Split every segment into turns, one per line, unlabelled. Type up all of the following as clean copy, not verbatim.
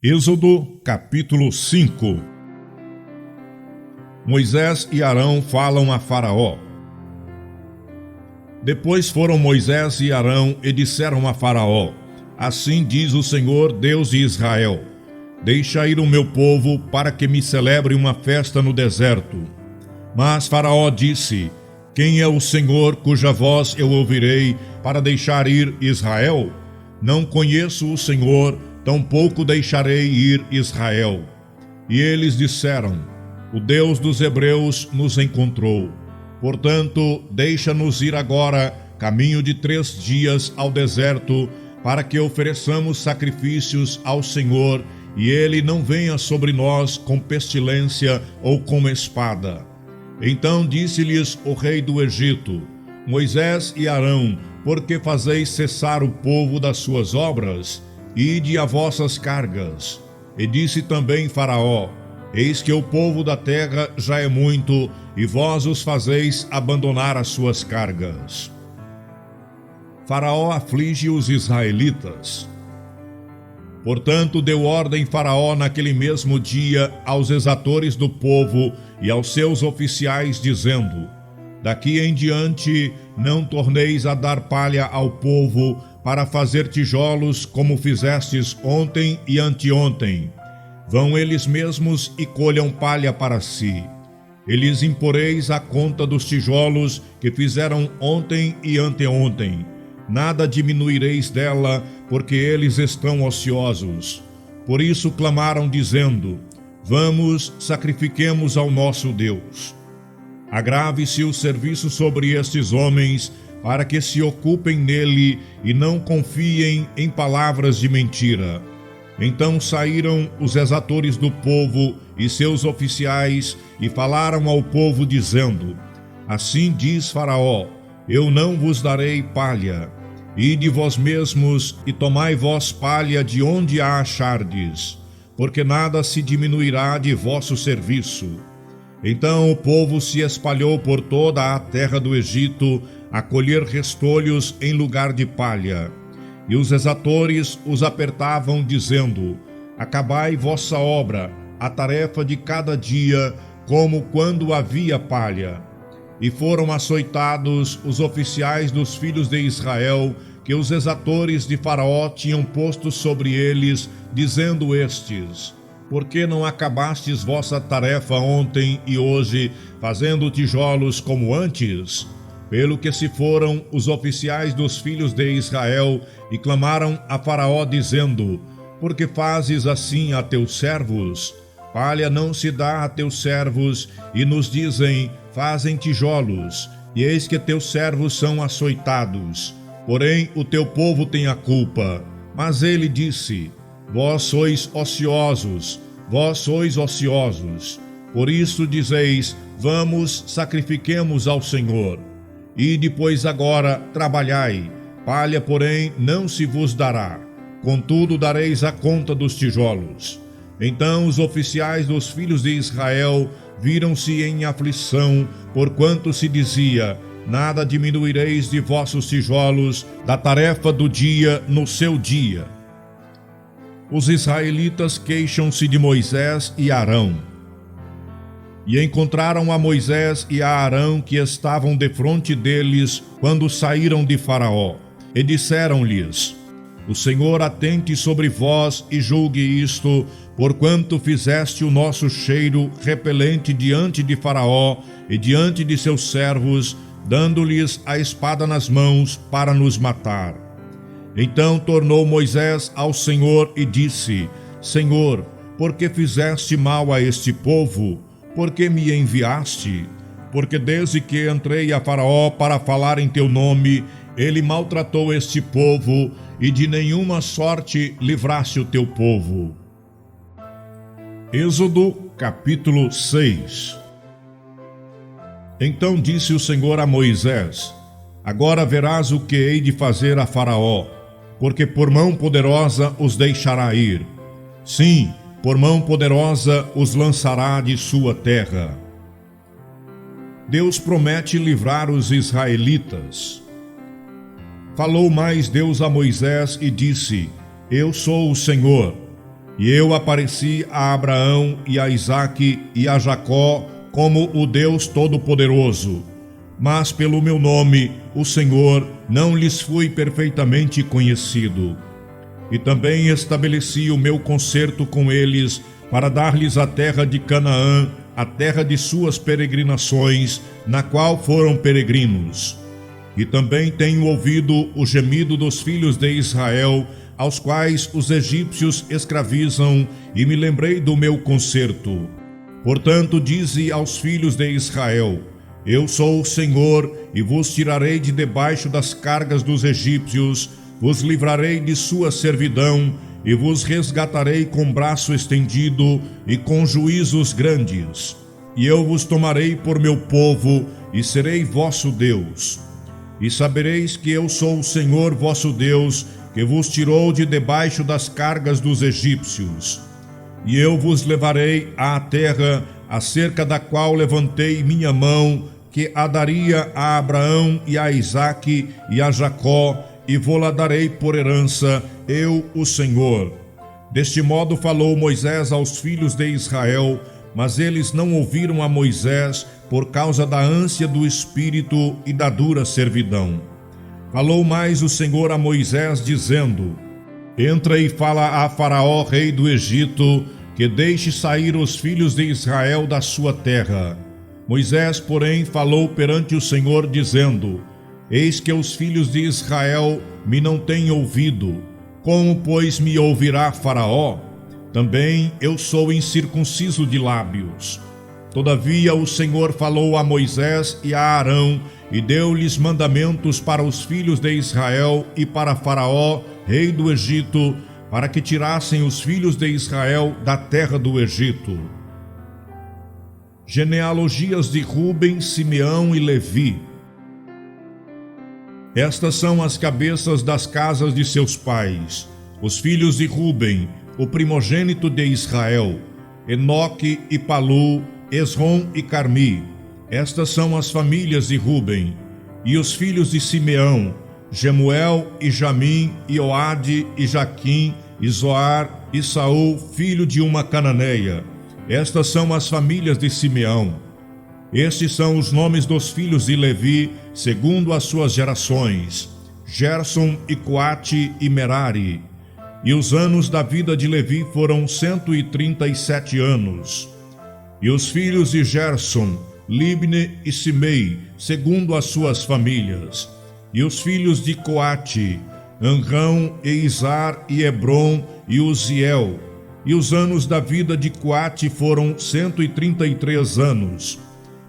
Êxodo capítulo 5. Moisés e Arão falam a Faraó. Depois foram Moisés e Arão e disseram a Faraó: Assim diz o Senhor, Deus de Israel: Deixa ir o meu povo para que me celebre uma festa no deserto. Mas Faraó disse: Quem é o Senhor cuja voz eu ouvirei para deixar ir Israel? Não conheço o Senhor, tampouco deixarei ir Israel. E eles disseram: O Deus dos Hebreus nos encontrou. Portanto, deixa-nos ir agora, caminho de 3 dias ao deserto, para que ofereçamos sacrifícios ao Senhor, e ele não venha sobre nós com pestilência ou com espada. Então disse-lhes o rei do Egito: Moisés e Arão, por que fazeis cessar o povo das suas obras? Ide a vossas cargas. E disse também Faraó: Eis que o povo da terra já é muito, e vós os fazeis abandonar as suas cargas. Faraó aflige os israelitas. Portanto, deu ordem Faraó naquele mesmo dia aos exatores do povo e aos seus oficiais, dizendo: Daqui em diante não torneis a dar palha ao povo para fazer tijolos como fizestes ontem e anteontem. Vão eles mesmos e colham palha para si. E lhes imporeis a conta dos tijolos que fizeram ontem e anteontem. Nada diminuireis dela, porque eles estão ociosos. Por isso clamaram, dizendo: Vamos, sacrifiquemos ao nosso Deus. Agrave-se o serviço sobre estes homens, para que se ocupem nele e não confiem em palavras de mentira. Então saíram os exatores do povo e seus oficiais e falaram ao povo, dizendo: Assim diz Faraó: Eu não vos darei palha. Ide vós mesmos e tomai vós palha de onde a achardes, porque nada se diminuirá de vosso serviço. Então o povo se espalhou por toda a terra do Egito a colher restolhos em lugar de palha. E os exatores os apertavam, dizendo: Acabai vossa obra, a tarefa de cada dia, como quando havia palha. E foram açoitados os oficiais dos filhos de Israel, que os exatores de Faraó tinham posto sobre eles, dizendo estes: Por que não acabastes vossa tarefa ontem e hoje, fazendo tijolos como antes? Pelo que se foram os oficiais dos filhos de Israel e clamaram a Faraó, dizendo: Por que fazes assim a teus servos? Palha não se dá a teus servos, e nos dizem: Fazem tijolos, e eis que teus servos são açoitados. Porém o teu povo tem a culpa. Mas ele disse: Vós sois ociosos, vós sois ociosos. Por isso dizeis: Vamos, sacrifiquemos ao Senhor. E depois agora trabalhai, palha, porém, não se vos dará. Contudo dareis a conta dos tijolos. Então os oficiais dos filhos de Israel viram-se em aflição, porquanto se dizia: Nada diminuireis de vossos tijolos da tarefa do dia no seu dia. Os israelitas queixam-se de Moisés e Arão. E encontraram a Moisés e a Arão, que estavam defronte deles quando saíram de Faraó, e disseram-lhes: O Senhor atente sobre vós e julgue isto, porquanto fizeste o nosso cheiro repelente diante de Faraó e diante de seus servos, dando-lhes a espada nas mãos para nos matar. Então tornou Moisés ao Senhor e disse: Senhor, por que fizeste mal a este povo? Por que me enviaste? Porque desde que entrei a Faraó para falar em teu nome, ele maltratou este povo, e de nenhuma sorte livraste o teu povo. Êxodo capítulo 6. Então disse o Senhor a Moisés: Agora verás o que hei de fazer a Faraó, porque por mão poderosa os deixará ir. Sim, por mão poderosa os lançará de sua terra. Deus promete livrar os israelitas. Falou mais Deus a Moisés e disse: Eu sou o Senhor. E eu apareci a Abraão e a Isaque e a Jacó como o Deus Todo-Poderoso. Mas pelo meu nome, o Senhor, não lhes fui perfeitamente conhecido. E também estabeleci o meu concerto com eles para dar-lhes a terra de Canaã, a terra de suas peregrinações, na qual foram peregrinos. E também tenho ouvido o gemido dos filhos de Israel, aos quais os egípcios escravizam, e me lembrei do meu concerto. Portanto, dize aos filhos de Israel: Eu sou o Senhor, e vos tirarei de debaixo das cargas dos egípcios, vos livrarei de sua servidão, e vos resgatarei com braço estendido e com juízos grandes. E eu vos tomarei por meu povo, e serei vosso Deus. E sabereis que eu sou o Senhor vosso Deus, que vos tirou de debaixo das cargas dos egípcios. E eu vos levarei à terra, acerca da qual levantei minha mão, que a daria a Abraão e a Isaque e a Jacó, e vô-la darei por herança, eu, o Senhor. Deste modo falou Moisés aos filhos de Israel, mas eles não ouviram a Moisés por causa da ânsia do espírito e da dura servidão. Falou mais o Senhor a Moisés, dizendo: Entra e fala a Faraó, rei do Egito, que deixe sair os filhos de Israel da sua terra. Moisés, porém, falou perante o Senhor, dizendo: Eis que os filhos de Israel me não têm ouvido. Como, pois, me ouvirá Faraó? Também eu sou incircunciso de lábios. Todavia o Senhor falou a Moisés e a Arão, e deu-lhes mandamentos para os filhos de Israel e para Faraó, rei do Egito, para que tirassem os filhos de Israel da terra do Egito. Genealogias de Ruben, Simeão e Levi. Estas são as cabeças das casas de seus pais. Os filhos de Ruben, o primogênito de Israel: Enoque e Palu, Esrom e Carmi. Estas são as famílias de Ruben. E os filhos de Simeão: Jemuel e Jamim, e Oade e Jaquim, e Zoar e Saul, filho de uma cananeia. Estas são as famílias de Simeão. Estes são os nomes dos filhos de Levi, segundo as suas gerações: Gerson e Coate e Merari. E os anos da vida de Levi foram 137 anos. E os filhos de Gerson: Libne e Simei, segundo as suas famílias. E os filhos de Coate: Anrão e Izar e Hebron e Uziel. E os anos da vida de Coate foram 133 anos.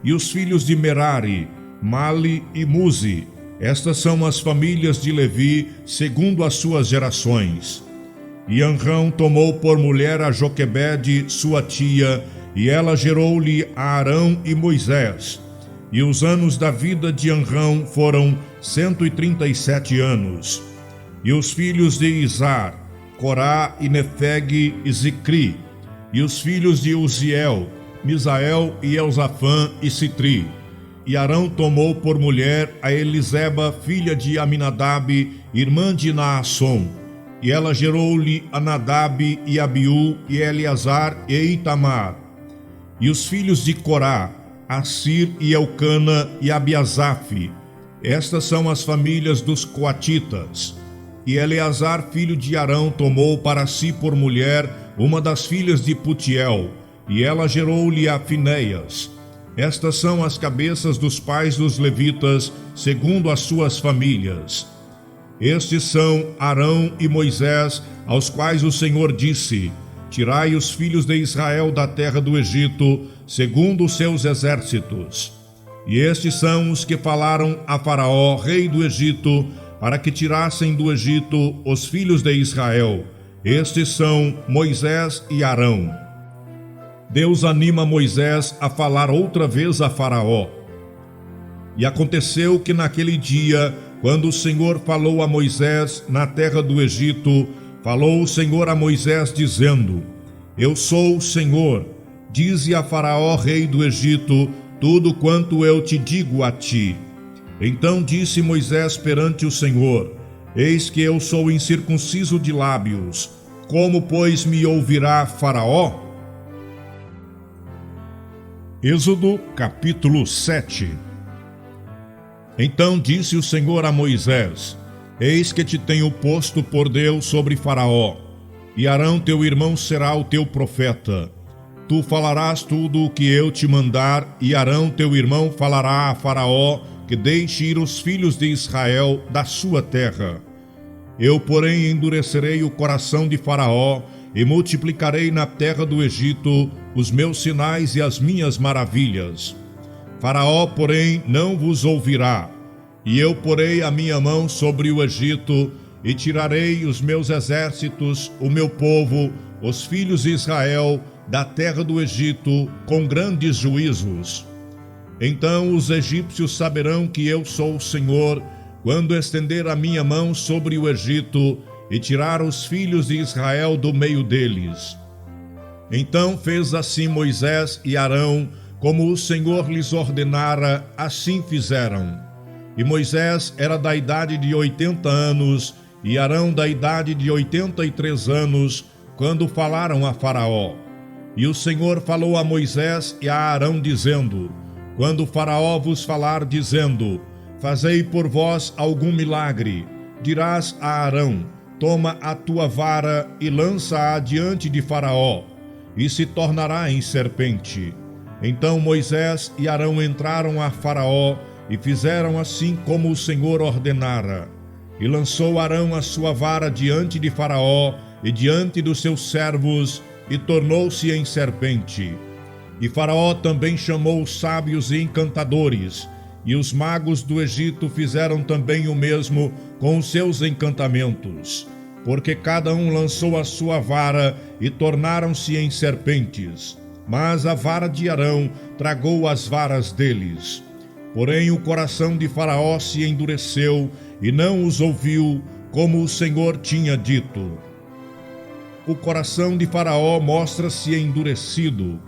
E os filhos de Merari: Mali e Muzi. Estas são as famílias de Levi, segundo as suas gerações. E Anrão tomou por mulher a Joquebede, sua tia, e ela gerou-lhe a Arão e Moisés. E os anos da vida de Anrão foram 137 anos. E os filhos de Izar: Corá e Nefeg e Zicri. E os filhos de Uziel: Misael e Elzafã e Citri. E Arão tomou por mulher a Eliseba, filha de Aminadab, irmã de Naasson. E ela gerou-lhe a Nadab e Abiú e Eleazar e Itamar. E os filhos de Corá: Assir e Elcana e Abiasaf. Estas são as famílias dos coatitas. E Eleazar, filho de Arão, tomou para si por mulher uma das filhas de Putiel, e ela gerou-lhe a Finéias. Estas são as cabeças dos pais dos levitas, segundo as suas famílias. Estes são Arão e Moisés, aos quais o Senhor disse: Tirai os filhos de Israel da terra do Egito, segundo os seus exércitos. E estes são os que falaram a Faraó, rei do Egito, para que tirassem do Egito os filhos de Israel. Estes são Moisés e Arão. Deus anima Moisés a falar outra vez a Faraó. E aconteceu que naquele dia, quando o Senhor falou a Moisés na terra do Egito, falou o Senhor a Moisés dizendo: Eu sou o Senhor, dize a Faraó, rei do Egito, tudo quanto eu te digo a ti. Então disse Moisés perante o Senhor: Eis que eu sou incircunciso de lábios. Como, pois, me ouvirá Faraó? Êxodo capítulo 7. Então disse o Senhor a Moisés: Eis que te tenho posto por Deus sobre Faraó, e Arão teu irmão será o teu profeta. Tu falarás tudo o que eu te mandar, e Arão teu irmão falará a Faraó que deixe ir os filhos de Israel da sua terra. Eu, porém, endurecerei o coração de Faraó e multiplicarei na terra do Egito os meus sinais e as minhas maravilhas. Faraó, porém, não vos ouvirá, e eu porei a minha mão sobre o Egito e tirarei os meus exércitos, o meu povo, os filhos de Israel, da terra do Egito com grandes juízos. Então os egípcios saberão que eu sou o Senhor, quando estender a minha mão sobre o Egito e tirar os filhos de Israel do meio deles. Então fez assim Moisés e Arão, como o Senhor lhes ordenara, assim fizeram. E Moisés era da idade de 80 anos, e Arão da idade de 83 anos, quando falaram a Faraó. E o Senhor falou a Moisés e a Arão, dizendo: Quando Faraó vos falar, dizendo: Fazei por vós algum milagre, dirás a Arão: Toma a tua vara e lança-a diante de Faraó, e se tornará em serpente. Então Moisés e Arão entraram a Faraó e fizeram assim como o Senhor ordenara. E lançou Arão a sua vara diante de Faraó e diante dos seus servos, e tornou-se em serpente. E Faraó também chamou os sábios e encantadores, e os magos do Egito fizeram também o mesmo com os seus encantamentos, porque cada um lançou a sua vara e tornaram-se em serpentes. Mas a vara de Arão tragou as varas deles. Porém o coração de Faraó se endureceu e não os ouviu, como o Senhor tinha dito. O coração de Faraó mostra-se endurecido.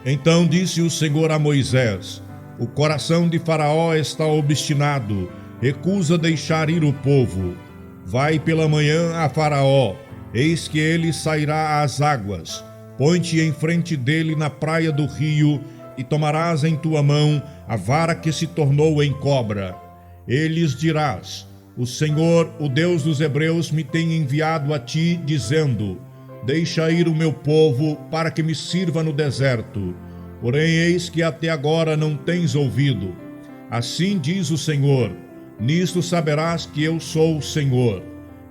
Então disse o Senhor a Moisés: O coração de Faraó está obstinado, recusa deixar ir o povo. Vai pela manhã a Faraó, eis que ele sairá às águas. Põe-te em frente dele na praia do rio, e tomarás em tua mão a vara que se tornou em cobra. E lhes dirás: O Senhor, o Deus dos Hebreus, me tem enviado a ti, dizendo: Deixa ir o meu povo, para que me sirva no deserto. Porém, eis que até agora não tens ouvido. Assim diz o Senhor: Nisto saberás que eu sou o Senhor.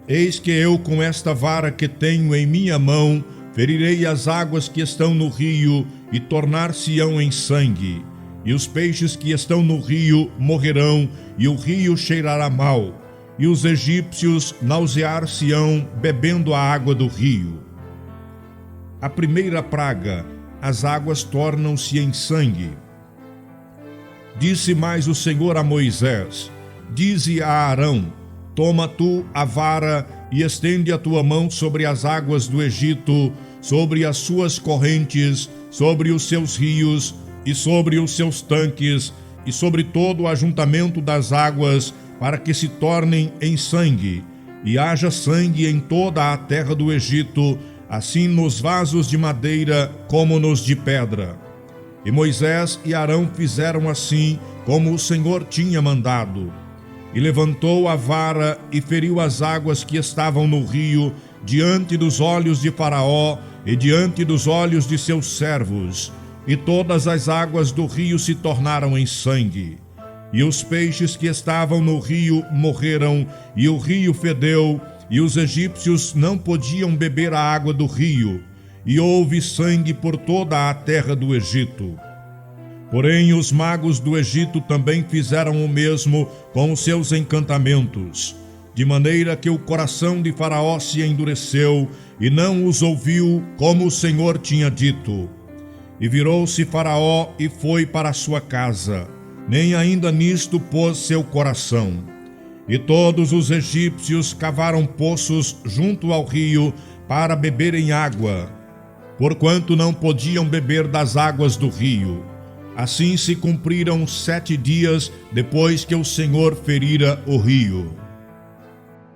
Eis que eu, com esta vara que tenho em minha mão, ferirei as águas que estão no rio, e tornar-se-ão em sangue. E os peixes que estão no rio morrerão, e o rio cheirará mal. E os egípcios nausear-se-ão bebendo a água do rio. A primeira praga: as águas tornam-se em sangue. Disse mais o Senhor a Moisés: Dize a Arão: Toma tu a vara e estende a tua mão sobre as águas do Egito, sobre as suas correntes, sobre os seus rios e sobre os seus tanques, e sobre todo o ajuntamento das águas, para que se tornem em sangue, e haja sangue em toda a terra do Egito, assim nos vasos de madeira como nos de pedra. E Moisés e Arão fizeram assim como o Senhor tinha mandado. E levantou a vara e feriu as águas que estavam no rio, diante dos olhos de Faraó e diante dos olhos de seus servos. E todas as águas do rio se tornaram em sangue. E os peixes que estavam no rio morreram, e o rio fedeu, e os egípcios não podiam beber a água do rio, e houve sangue por toda a terra do Egito. Porém os magos do Egito também fizeram o mesmo com os seus encantamentos, de maneira que o coração de Faraó se endureceu, e não os ouviu, como o Senhor tinha dito. E virou-se Faraó e foi para a sua casa, nem ainda nisto pôs seu coração. E todos os egípcios cavaram poços junto ao rio para beberem água, porquanto não podiam beber das águas do rio. Assim se cumpriram 7 dias depois que o Senhor ferira o rio.